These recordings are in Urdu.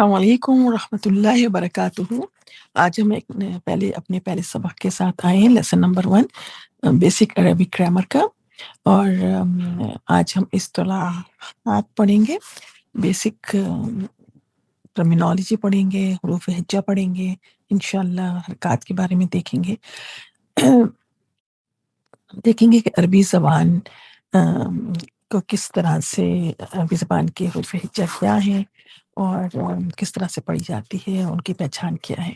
السلام علیکم ورحمۃ اللہ وبرکاتہ۔ آج ہم اپنے پہلے سبق کے ساتھ آئے ہیں، lesson number 1 basic Arabic grammar کا۔ اور آج ہم اصطلاحات پڑھیں گے، بیسک ٹرمینالوجی پڑھیں گے، حروف ہجا پڑھیں گے، انشاءاللہ حرکات کے بارے میں دیکھیں گے۔ کہ عربی زبان کو کس طرح سے، عربی زبان کے حروف ہجا کیا ہیں اور کس طرح سے پڑھی جاتی ہے، ان کی پہچان کیا ہے۔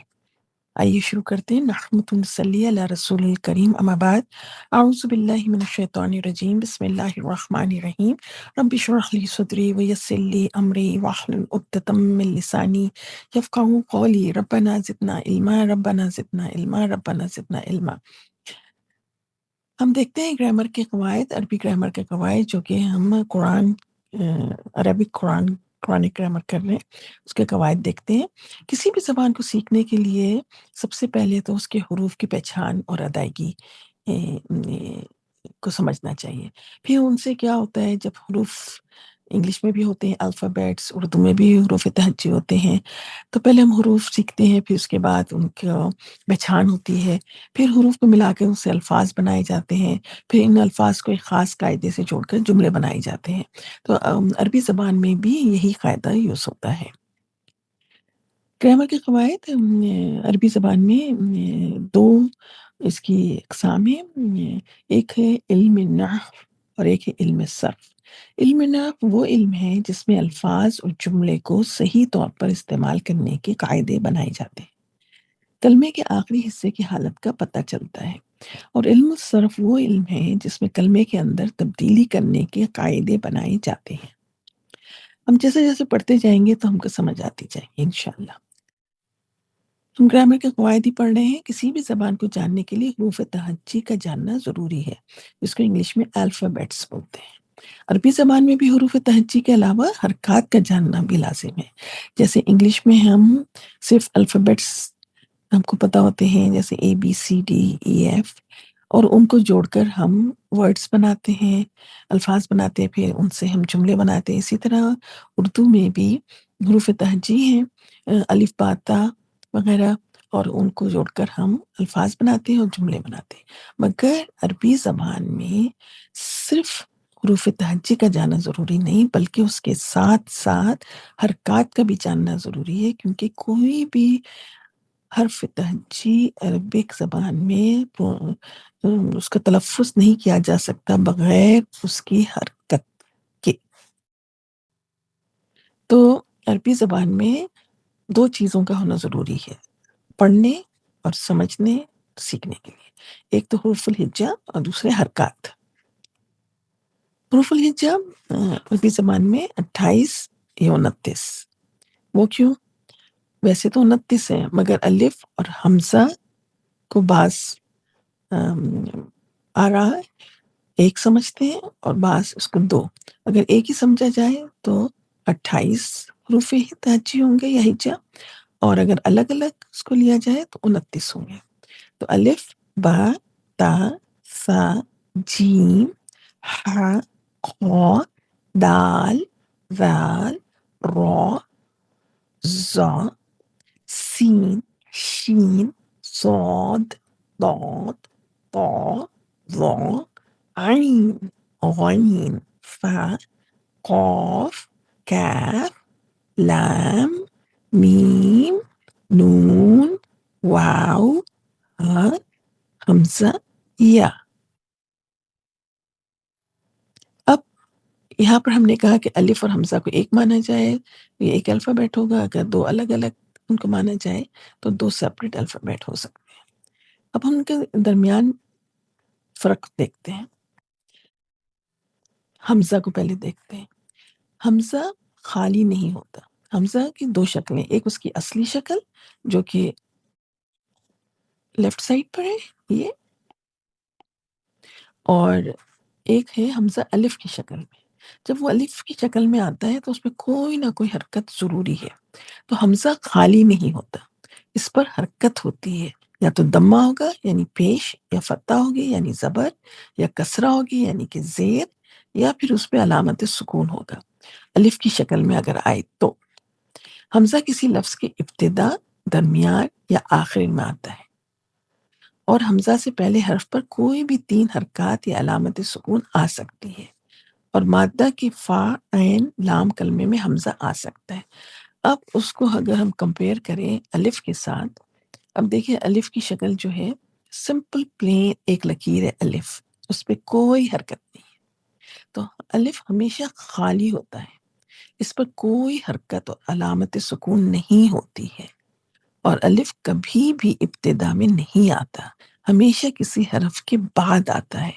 آئیے شروع کرتے ہیں۔ نحمد نصلی علی رسول الکریم، اما بعد، اعوذ باللہ من الشیطان الرجیم، بسم اللہ الرحمن الرحیم۔ رب اشرح لی صدری ویسر لی امری واحلل عقدۃ من لسانی یفقہوا قولی۔ ربنا زدنا علما، ربنا زدنا علما، ربنا زدنا علما۔ ہم دیکھتے ہیں گرامر کے قواعد، عربی گرامر کے قواعد، جو کہ ہم عربک قرآنک گرامر کر رہے ہیں، اس کے قواعد دیکھتے ہیں۔ کسی بھی زبان کو سیکھنے کے لیے سب سے پہلے تو اس کے حروف کی پہچان اور ادائیگی کو سمجھنا چاہیے۔ پھر ان سے کیا ہوتا ہے، جب حروف انگلش میں بھی ہوتے ہیں الفابیٹس، اردو میں بھی حروف تہجی ہوتے ہیں، تو پہلے ہم حروف سیکھتے ہیں، پھر اس کے بعد ان کا پہچان ہوتی ہے، پھر حروف کو ملا کے ان سے الفاظ بنائے جاتے ہیں، پھر ان الفاظ کو ایک خاص قاعدے سے جوڑ کر جملے بنائے جاتے ہیں۔ تو عربی زبان میں بھی یہی قاعدہ یوز ہوتا ہے۔ گرامر کے قواعد عربی زبان میں دو اس کی اقسام ہیں، ایک ہے علم نحو اور ایک ہے علم صرف۔ علم نحو وہ علم ہے جس میں الفاظ اور جملے کو صحیح طور پر استعمال کرنے کے قاعدے بنائے جاتے ہیں، کلمے کے آخری حصے کی حالت کا پتہ چلتا ہے۔ اور علم صرف وہ علم ہے جس میں کلمے کے اندر تبدیلی کرنے کے قاعدے بنائے جاتے ہیں۔ ہم جیسے جیسے پڑھتے جائیں گے تو ہم کو سمجھ آتی جائیں گے انشاءاللہ۔ ہم گرامر کے قواعد ہی پڑھ رہے ہیں۔ کسی بھی زبان کو جاننے کے لیے حروف تہجی کا جاننا ضروری ہے، جس کو انگلش میں الفابیٹس بولتے ہیں۔ عربی زبان میں بھی حروف تہجی کے علاوہ حرکات کا جاننا بھی لازم ہے۔ جیسے انگلش میں ہم صرف الفابیٹس ہم کو پتہ ہوتے ہیں، جیسے ABCDEF، اور ان کو جوڑ کر ہم ورڈز بناتے ہیں، الفاظ بناتے ہیں، پھر ان سے ہم جملے بناتے ہیں۔ اسی طرح اردو میں بھی حروف تہجی ہیں، الف با تا وغیرہ، اور ان کو جوڑ کر ہم الفاظ بناتے ہیں اور جملے بناتے ہیں۔ مگر عربی زبان میں صرف حروف تہجی کا جاننا ضروری نہیں، بلکہ اس کے ساتھ ساتھ حرکات کا بھی جاننا ضروری ہے، کیونکہ کوئی بھی حرف تہجی عربک زبان میں اس کا تلفظ نہیں کیا جا سکتا بغیر اس کی حرکت کے۔ تو عربی زبان میں دو چیزوں کا ہونا ضروری ہے، پڑھنے اور سمجھنے، سیکھنے کے لیے۔ ایک تو حروف الہجا اور دوسرے حرکات۔ حروف الہجا عربی زبان میں 28 یا 29۔ وہ کیوں؟ ویسے تو 29 ہیں، مگر الف اور حمزہ کو بعض آ رہا ہے، ایک سمجھتے ہیں اور بعض اس کو دو۔ اگر ایک ہی سمجھا جائے تو 28 حروف تہجی ہوں گے یا ہجا، اور اگر الگ الگ اس کو لیا جائے تو 29 ہوں گے۔ تو الف، با، تا، سا، جیم، ہا، خا، دال، ذال، را، زا، سین، شین، صاد، ضاد، طا، ظا، عین، غین، فا، قاف، کاف، لام، میم، نون، واو، ہا، حمزہ، یا۔ اب یہاں پر ہم نے کہا کہ الف اور حمزہ کو ایک مانا جائے، یہ ایک الفابیٹ ہوگا۔ اگر دو الگ الگ ان کو مانا جائے تو دو سیپریٹ الفابیٹ ہو سکتے ہیں۔ اب ہم ان کے درمیان فرق دیکھتے ہیں۔ حمزہ کو پہلے دیکھتے ہیں۔ حمزہ خالی نہیں ہوتا۔ حمزہ کی دو شکلیں، ایک اس کی اصلی شکل جو کہ لیفٹ سائڈ پر ہے یہ، اور ایک ہے حمزہ الف کی شکل میں۔ جب وہ الف کی شکل میں آتا ہے تو اس میں کوئی نہ کوئی حرکت ضروری ہے۔ تو حمزہ خالی نہیں ہوتا، اس پر حرکت ہوتی ہے، یا تو دمہ ہوگا یعنی پیش، یا فتح ہوگی یعنی زبر، یا کسرہ ہوگی یعنی کہ زیر، یا پھر اس پہ علامت سکون ہوگا الف کی شکل میں اگر آئے تو۔ حمزہ کسی لفظ کی ابتدا، درمیان یا آخر میں آتا ہے، اور حمزہ سے پہلے حرف پر کوئی بھی 3 حرکات یا علامت سکون آ سکتی ہے، اور مادہ کی فا، عین، لام کلمے میں حمزہ آ سکتا ہے۔ اب اس کو اگر ہم کمپیئر کریں الف کے ساتھ، اب دیکھیں الف کی شکل جو ہے سمپل پلین ایک لکیر ہے الف، اس پہ کوئی حرکت نہیں ہے، تو الف ہمیشہ خالی ہوتا ہے، اس پر کوئی حرکت اور علامت سکون نہیں ہوتی ہے، اور الف کبھی بھی ابتدا میں نہیں آتا، ہمیشہ کسی حرف کے بعد آتا ہے،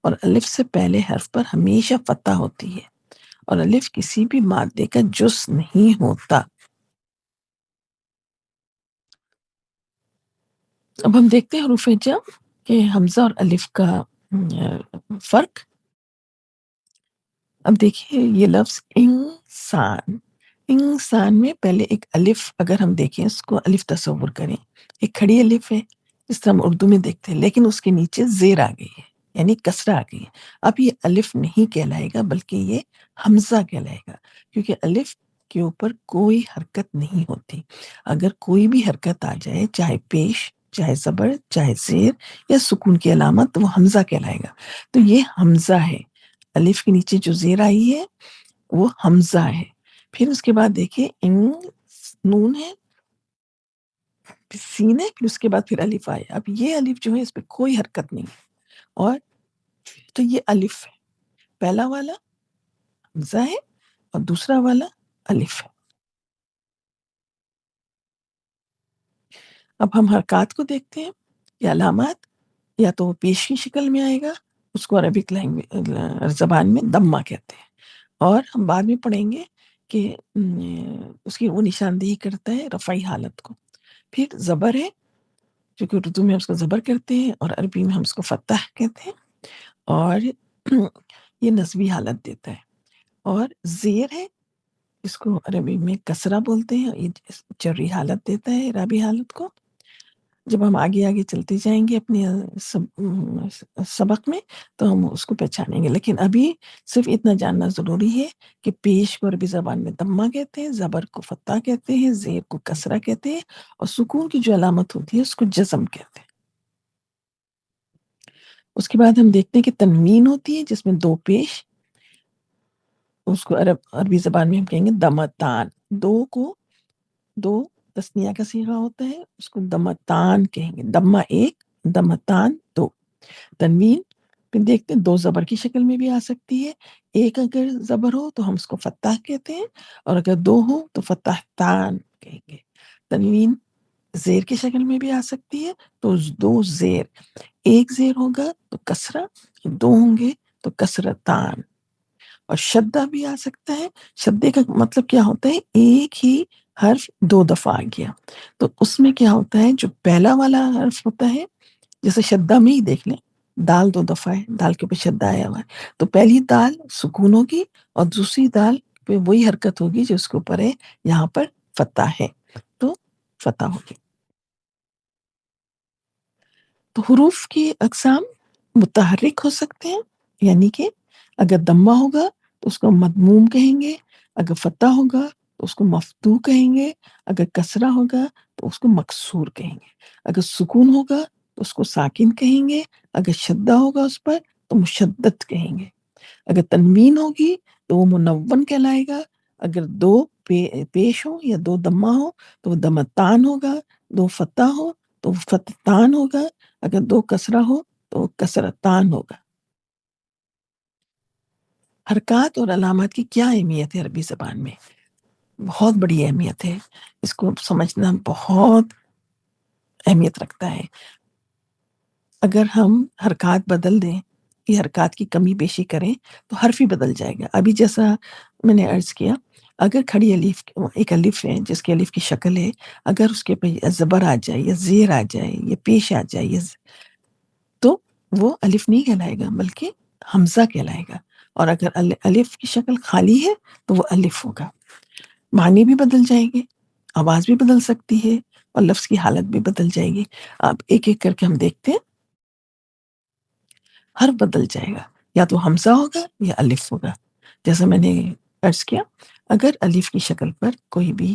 اور الف سے پہلے حرف پر ہمیشہ فتح ہوتی ہے، اور الف کسی بھی مادے کا جز نہیں ہوتا۔ اب ہم دیکھتے ہیں حروف جم کہ حمزہ اور الف کا فرق۔ اب دیکھیے یہ لفظ انسان، انسان میں پہلے ایک الف، اگر ہم دیکھیں اس کو الف تصور کریں، ایک کھڑی الف ہے جس طرح ہم اردو میں دیکھتے ہیں، لیکن اس کے نیچے زیر آ گئی ہے، یعنی کسرہ آ گئی ہے۔ اب یہ الف نہیں کہلائے گا بلکہ یہ حمزہ کہلائے گا، کیونکہ الف کے اوپر کوئی حرکت نہیں ہوتی، اگر کوئی بھی حرکت آ جائے، چاہے پیش، چاہے زبر، چاہے زیر یا سکون کی علامت، تو وہ حمزہ کہلائے گا۔ تو یہ حمزہ ہے، الف کے نیچے جو زیر آئی ہے وہ حمزہ ہے۔ پھر اس کے بعد دیکھیں نون ہے، پھر سین ہے، پھر اس کے بعد پھر الف آئے۔ اب یہ الف جو ہے اس پہ کوئی حرکت نہیں ہے، اور تو یہ الف ہے، پہلا والا حمزہ ہے اور دوسرا والا الف ہے۔ اب ہم حرکات کو دیکھتے ہیں، یا علامات، یا تو پیش کی شکل میں آئے گا، اس کو عربک لینگویج زبان میں دمہ کہتے ہیں، اور ہم بعد میں پڑھیں گے کہ اس کی وہ نشاندہی کرتا ہے رفعی حالت کو۔ پھر زبر ہے، جو کہ اردو میں ہم اس کو زبر کہتے ہیں اور عربی میں ہم اس کو فتح کہتے ہیں، اور یہ نصبی حالت دیتا ہے۔ اور زیر ہے، اس کو عربی میں کسرہ بولتے ہیں، یہ جری حالت دیتا ہے، اعرابی حالت کو۔ جب ہم آگے آگے چلتے جائیں گے اپنے سبق میں تو ہم اس کو پہچانیں گے، لیکن ابھی صرف اتنا جاننا ضروری ہے کہ پیش کو عربی زبان میں دمہ کہتے ہیں، زبر کو فتح کہتے ہیں، زیر کو کسرہ کہتے ہیں، اور سکون کی جو علامت ہوتی ہے اس کو جزم کہتے ہیں۔ اس کے بعد ہم دیکھتے ہیں کہ تنوین ہوتی ہے جس میں 2 پیش، اس کو عربی زبان میں ہم کہیں گے دمتان، دو تسنیہ کا صیغہ ہوتا ہے، اس کو دمتان کہیں گے، دمہ 1، دمتان 2۔ تنوین پھر دیکھتے ہیں 2 زبر کی شکل میں بھی آ سکتی ہے، ایک اگر زبر ہو تو ہم اس کو فتح کہتے ہیں، اور اگر 2 ہو تو فتح تان کہیں گے۔ تنوین زیر کی شکل میں بھی آ سکتی ہے، تو 2 زیر، ایک زیر ہوگا تو کسرہ، 2 ہوں گے تو کسرتان۔ اور شدہ بھی آ سکتا ہے، شدے کا مطلب کیا ہوتا ہے، ایک ہی حرف 2 دفعہ آ گیا، تو اس میں کیا ہوتا ہے، جو پہلا والا حرف ہوتا ہے، جیسے شدہ میں ہی دیکھ لیں، دال 2 دفعہ ہے، دال کے اوپر شدہ آیا ہوا ہے، تو پہلی دال سکون ہوگی اور دوسری دال پہ وہی حرکت ہوگی جو اس کے اوپر ہے، یہاں پر فتح ہے تو فتح ہوگی۔ تو حروف کی اقسام متحرک ہو سکتے ہیں، یعنی کہ اگر دمہ ہوگا تو اس کو مضموم کہیں گے، اگر فتح ہوگا تو اس کو مفتوح کہیں گے، اگر کسرہ ہوگا تو اس کو مکسور کہیں گے، اگر سکون ہوگا تو اس کو ساکن کہیں گے، اگر شدہ ہوگا اس پر تو مشدد کہیں گے، اگر تنوین ہوگی تو وہ منون کہلائے گا، اگر 2 پیش ہو یا 2 دمہ ہو تو وہ دمتان ہوگا، 2 فتح ہو تو وہ فتتان ہوگا، اگر 2 کسرہ ہو تو وہ کسرتان ہوگا۔ حرکات اور علامات کی کیا اہمیت ہے عربی زبان میں؟ بہت بڑی اہمیت ہے، اس کو سمجھنا بہت اہمیت رکھتا ہے۔ اگر ہم حرکات بدل دیں، یہ حرکات کی کمی بیشی کریں تو حرف ہی بدل جائے گا۔ ابھی جیسا میں نے عرض کیا، اگر کھڑی الف، ایک الف ہے جس کی الف کی شکل ہے، اگر اس کے اوپر زبر آ جائے یا زیر آ جائے یا پیش آ جائے تو وہ الف نہیں کہلائے گا بلکہ حمزہ کہلائے گا، اور اگر الف کی شکل خالی ہے تو وہ الف ہوگا۔ معنی بھی بدل جائے گی، آواز بھی بدل سکتی ہے، اور لفظ کی حالت بھی بدل جائے گی۔ اب ایک ایک کر کے ہم دیکھتے ہیں، حرف بدل جائے گا، یا تو حمزہ ہوگا یا الف ہوگا۔ جیسا میں نے عرض کیا، اگر الف کی شکل پر کوئی بھی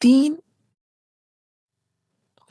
3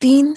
3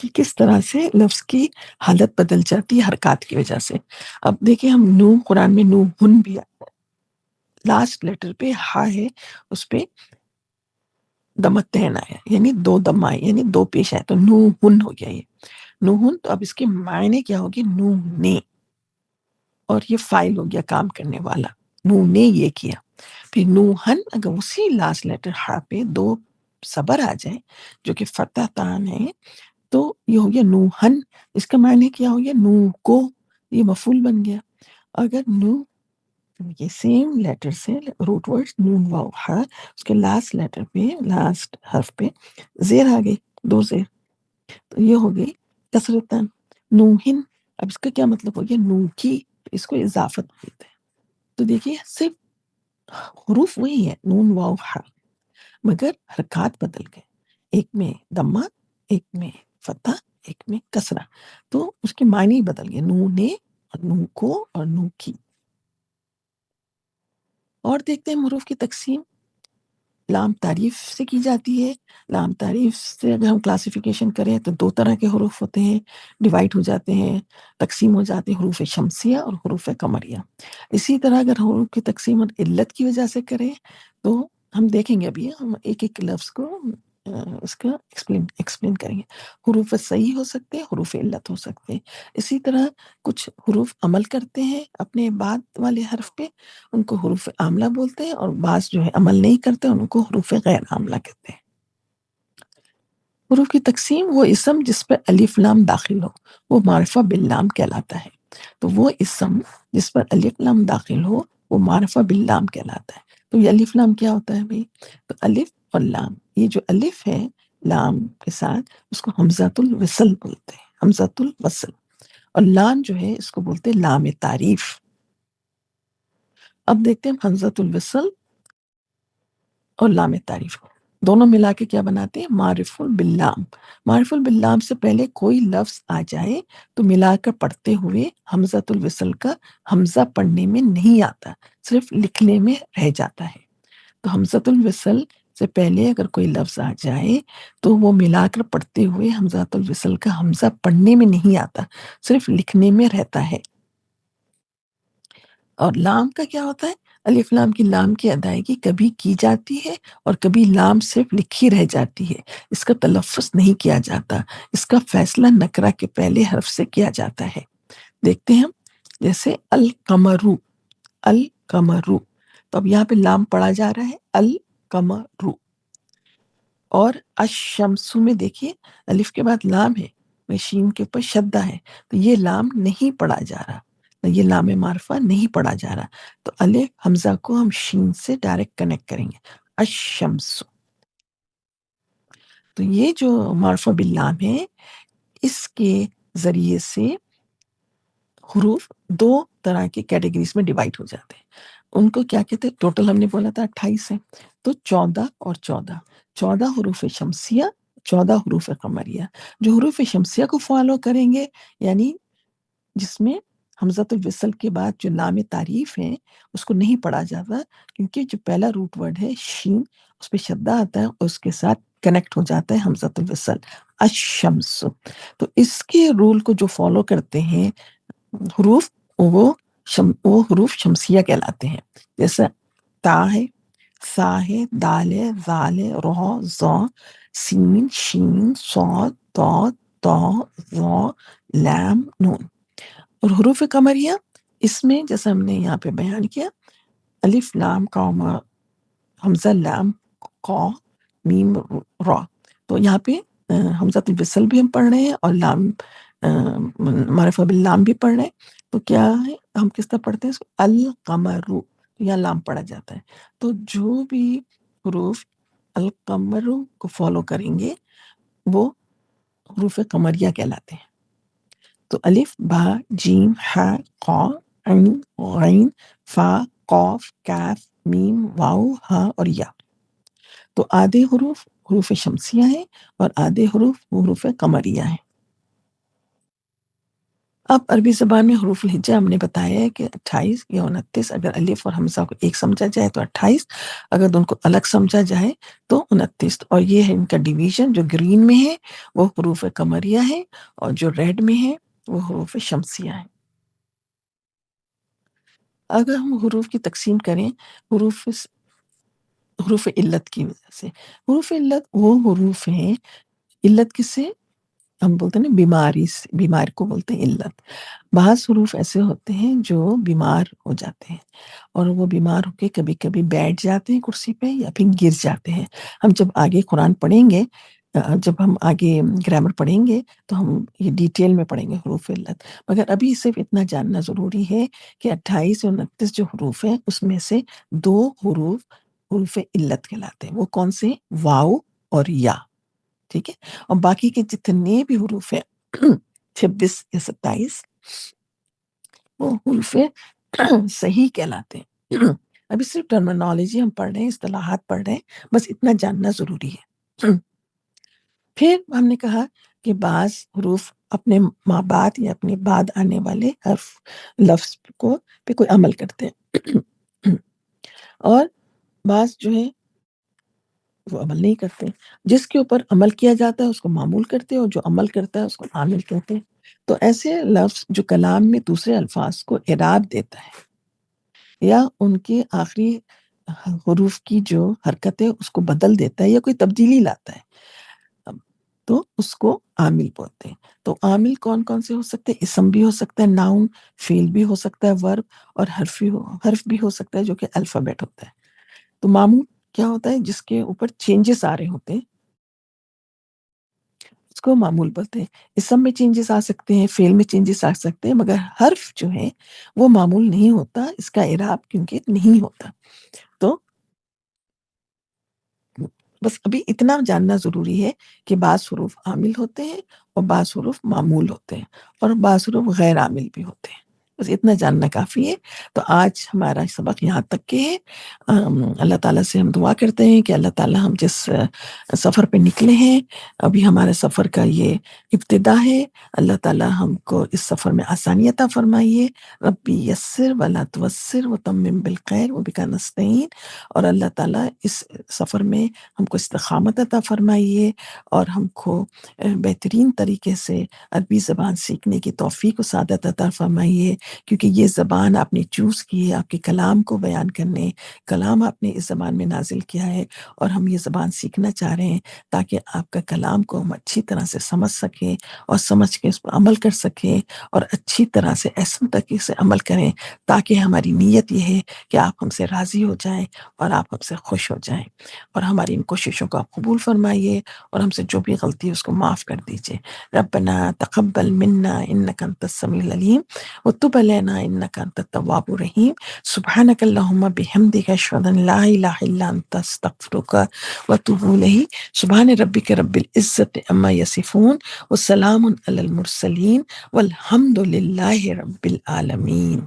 کہ کس طرح سے لفظ کی حالت بدل جاتی ہے حرکات کی وجہ سے۔ اب دیکھیں ہم نون، قرآن میں نون بھی لاسٹ لیٹر پہ ہا ہے، اس پہ دمتین آیا، یعنی دو دم آئے، یعنی دو پیش آئے، تو نون ہو گیا یہ نون۔ تو اب اس کے معنی کیا ہوگی؟ نے، اور یہ فائل ہو گیا کام کرنے والا، نے یہ کیا۔ پھر نوحن، اگر اسی لاسٹ لیٹر ہا پہ دو صبر آ جائے جو کہ فتح تان ہے، تو یہ ہو گیا نوحن۔ اس کا معنی کیا ہو گیا؟ نو کو، یہ مفعول بن گیا۔ اگر یہ سیم لیٹر سے روٹ ورڈ نون واو ہا، اس کے لاسٹ لیٹر پہ، لاسٹ حرف پہ زیر آ گئی، دو زیر، تو یہ ہو گئی کسرتن، نوہن۔ اب اس کا کیا مطلب ہو گیا؟ نو کی، اس کو اضافت بولتے ہیں۔ تو دیکھیے صرف حروف وہی ہے نون واو ہا، مگر حرکات بدل گئے، ایک میں دمہ، ایک میں فتح، ایک میں کسرہ، تو اس کے معنی بدل گئے، نو نے اور نو کو اور نو کی۔ اور دیکھتے ہیں حروف کی تقسیم لام تعریف سے کی جاتی ہے۔ لام تعریف سے اگر ہم کلاسیفیکیشن کریں تو دو طرح کے حروف ہوتے ہیں، ڈیوائڈ ہو جاتے ہیں، تقسیم ہو جاتے ہیں، حروف شمسیہ اور حروف قمریہ۔ اسی طرح اگر حروف کی تقسیم علت کی وجہ سے کریں تو ہم دیکھیں گے، ابھی ہم ایک ایک لفظ کو اس کا ایکسپلین کریں گے۔ حروف صحیح ہو سکتے ہیں، حروف علت ہو سکتے ہیں۔ اسی طرح کچھ حروف عمل کرتے ہیں اپنے بعد والے حرف پہ، ان کو حروف عاملہ بولتے ہیں، اور بعض جو ہے عمل نہیں کرتے ان کو حروف غیر عاملہ کہتے ہیں۔ حروف کی تقسیم، وہ اسم جس پر الف لام داخل ہو وہ معرفہ باللام کہلاتا ہے۔ تو وہ اسم جس پر الف لام داخل ہو وہ معرفہ باللام کہلاتا ہے۔ تو یہ الف لام کیا ہوتا ہے بھائی؟ تو الف اور لام، یہ جو الف ہے لام کے ساتھ، اس کو حمزۃ الوصل بولتے ہیں، حمزۃ الوصل۔ اور لام جو ہے اس کو بولتے ہیں لام تعریف۔ اب دیکھتے ہیں حمزۃ الوصل اور لام تعریف کو دونوں ملا کے کیا بناتے ہیں؟ معرف باللام۔ معرف باللام سے پہلے کوئی لفظ آ جائے تو ملا کر پڑھتے ہوئے حمزۃ الوصل کا حمزہ پڑھنے میں نہیں آتا، صرف لکھنے میں رہ جاتا ہے۔ تو حمزۃ الوصل سے پہلے اگر کوئی لفظ آ جائے تو وہ ملا کر پڑھتے ہوئے حمزۃ الوصل کا حمزہ پڑھنے میں نہیں آتا، صرف لکھنے میں رہتا ہے۔ اور لام کا کیا ہوتا ہے؟ الف لام کی لام کی ادائیگی کبھی کی جاتی ہے اور کبھی لام صرف لکھی رہ جاتی ہے، اس کا تلفظ نہیں کیا جاتا، اس کا فیصلہ نکرہ کے پہلے حرف سے کیا جاتا ہے۔ دیکھتے ہیں جیسے القمرو، القمرو، تو اب یہاں پہ لام پڑھا جا رہا ہے القمرو۔ اور الشمس میں دیکھیے الف کے بعد لام ہے، شین کے اوپر شدہ ہے، تو یہ لام نہیں پڑھا جا رہا، یہ لام معرفہ نہیں پڑھا جا رہا، تو الف حمزہ کو ہم شین سے ڈائریکٹ کنیکٹ کریں گے، الشمس۔ تو یہ جو معرفہ باللام ہے، اس کے ذریعے سے حروف دو طرح کی کیٹیگریز میں ڈیوائڈ ہو جاتے ہیں۔ ان کو کیا کہتے ہیں؟ ٹوٹل ہم نے بولا تھا 28 ہے، تو 14 اور 14، 14 حروف شمسیہ، 14 حروف قمریہ۔ جو حروف شمسیہ کو فالو کریں گے، یعنی جس میں حمزۃ الوصل کے بعد جو لام تعریف ہے اس کو نہیں پڑھا جاتا، کیونکہ جو پہلا روٹ ورڈ ہے شین، اس پہ شدہ آتا ہے اور اس کے ساتھ کنیکٹ ہو جاتا ہے حمزۃ الوصل، الشمس۔ تو اس کے رول کو جو فالو کرتے ہیں حروف، وہ حروف شمسیہ کہلاتے ہیں۔ جیسے تا ہے، سا ہے، دال ہے، زال ہے، رو، زو، سین، شین، صاد، طا، طا، ظا، لام، نون۔ اور حروف قمریہ، اس میں جیسے ہم نے یہاں پہ بیان کیا، الف لام قوم، حمزہ لام قا، میم را، تو یہاں پہ حمزۃ الوصل بھی ہم پڑھ رہے ہیں اور لام معرفہ باللام بھی پڑھ رہے ہیں، تو کیا ہے ہم کس طرح پڑھتے ہیں اس کو؟ القمرو، یا لام پڑھا جاتا ہے۔ تو جو بھی حروف القمرو کو فالو کریں گے وہ حروف قمریہ کہلاتے ہیں۔ تو الف، با، جیم، ہا، قا، عین، غین، فا، قاف، کاف، میم، واو، ہا اور یا۔ تو آدھے حروف حروف شمسیہ ہیں اور آدھے حروف حروف قمریہ ہیں۔ اب عربی زبان میں حروف الہجا ہم نے بتایا ہے کہ 28 یا 29، اگر الف اور حمزہ کو ایک سمجھا جائے تو 28، اگر ان کو الگ سمجھا جائے تو 29، اور یہ ہے ان کا ڈویژن، جو گرین میں ہے وہ حروف قمریہ ہے، اور جو ریڈ میں ہے وہ حروف شمسیہ ہیں۔ اگر ہم حروف کی تقسیم کریں حروف علت کی وجہ سے، حروف علت وہ حروف ہیں، علت کس سے ہم بولتے ہیں نا، بیماری سے، بیمار کو بولتے ہیں علت۔ بعض حروف ایسے ہوتے ہیں جو بیمار ہو جاتے ہیں، اور وہ بیمار ہو کے کبھی کبھی بیٹھ جاتے ہیں کرسی پہ یا پھر گر جاتے ہیں۔ ہم جب آگے قرآن پڑھیں گے، جب ہم آگے گرامر پڑھیں گے تو ہم یہ ڈیٹیل میں پڑھیں گے حروف علت، مگر ابھی صرف اتنا جاننا ضروری ہے کہ 28 یا 29 جو حروف ہیں اس میں سے دو حروف حروف علت کہلاتے ہیں۔ وہ کون سے؟ واو اور یا، ٹھیک ہے؟ اور باقی کے جتنے بھی حروف ہیں 26 یا 27، وہ حروف صحیح کہلاتے ہیں۔ ابھی صرف ٹرمینالوجی ہم پڑھ رہے ہیں، اصطلاحات پڑھ رہے ہیں، بس اتنا جاننا ضروری ہے۔ پھر ہم نے کہا کہ بعض حروف اپنے ماں بعد یا اپنے بعد آنے والے حرف لفظ کو پہ کوئی عمل کرتے ہیں، اور بعض جو ہے وہ عمل نہیں کرتے۔ جس کے اوپر عمل کیا جاتا ہے اس کو معمول کرتے ہیں، اور جو عمل کرتا ہے اس کو عامل کہتے ہیں۔ تو ایسے لفظ جو کلام میں دوسرے الفاظ کو اعراب دیتا ہے یا ان کے آخری حروف کی جو حرکت ہے اس کو بدل دیتا ہے یا کوئی تبدیلی لاتا ہے، تو اس کو عامل بولتے ہیں۔ تو عامل کون کون سے ہو سکتے ہیں؟ اسم بھی ہو سکتا ہے، ناؤن، فعل بھی ہو سکتا ہے، ورب، اور حرف بھی ہو سکتا ہے جو کہ الفابیٹ ہوتا ہے۔ تو معمول کیا ہوتا ہے؟ جس کے اوپر چینجز آ رہے ہوتے ہیں اس کو معمول بولتے ہیں۔ اسم میں چینجز آ سکتے ہیں، فعل میں چینجز آ سکتے ہیں، مگر حرف جو ہے وہ معمول نہیں ہوتا، اس کا اعراب کیونکہ نہیں ہوتا۔ تو بس ابھی اتنا جاننا ضروری ہے کہ بعض حروف عامل ہوتے ہیں اور بعض حروف معمول ہوتے ہیں، اور بعض حروف غیر عامل بھی ہوتے ہیں۔ بس اتنا جاننا کافی ہے۔ تو آج ہمارا سبق یہاں تک کے ہے۔ اللہ تعالیٰ سے ہم دعا کرتے ہیں کہ اللہ تعالیٰ ہم جس سفر پہ نکلے ہیں، ابھی ہمارے سفر کا یہ ابتدا ہے، اللہ تعالیٰ ہم کو اس سفر میں آسانی عطا فرمائیے۔ ربی یسر ولا تعسر وتمم بالخیر وبک نستعین۔ اور اللہ تعالیٰ اس سفر میں ہم کو استقامت عطا فرمائیے، اور ہم کو بہترین طریقے سے عربی زبان سیکھنے کی توفیق و سعادت عطا فرمائیے، کیونکہ یہ زبان آپ نے چوز کی ہے آپ کے کلام کو بیان کرنے، کلام آپ نے اس زبان میں نازل کیا ہے، اور ہم یہ زبان سیکھنا چاہ رہے ہیں تاکہ آپ کا کلام کو ہم اچھی طرح سے سمجھ سکیں، اور سمجھ کے اس پر عمل کر سکیں، اور اچھی طرح سے ایسے طریقے سے عمل کریں تاکہ ہماری نیت یہ ہے کہ آپ ہم سے راضی ہو جائیں اور آپ ہم سے خوش ہو جائیں، اور ہماری ان کوششوں کو آپ قبول فرمائیے، اور ہم سے جو بھی غلطی ہے اس کو معاف کر دیجیے۔ ربنا تقبل منا انک انت السمیع العلیم وتب علینا انک انت التواب الرحیم۔ سبحانک اللہم بحمدک اشہد ان لا الہ الا انت استغفرک واتوب الیک۔ سبحان ربک رب العزت عما یصفون وسلام علی المرسلین والحمد للہ رب العالمین۔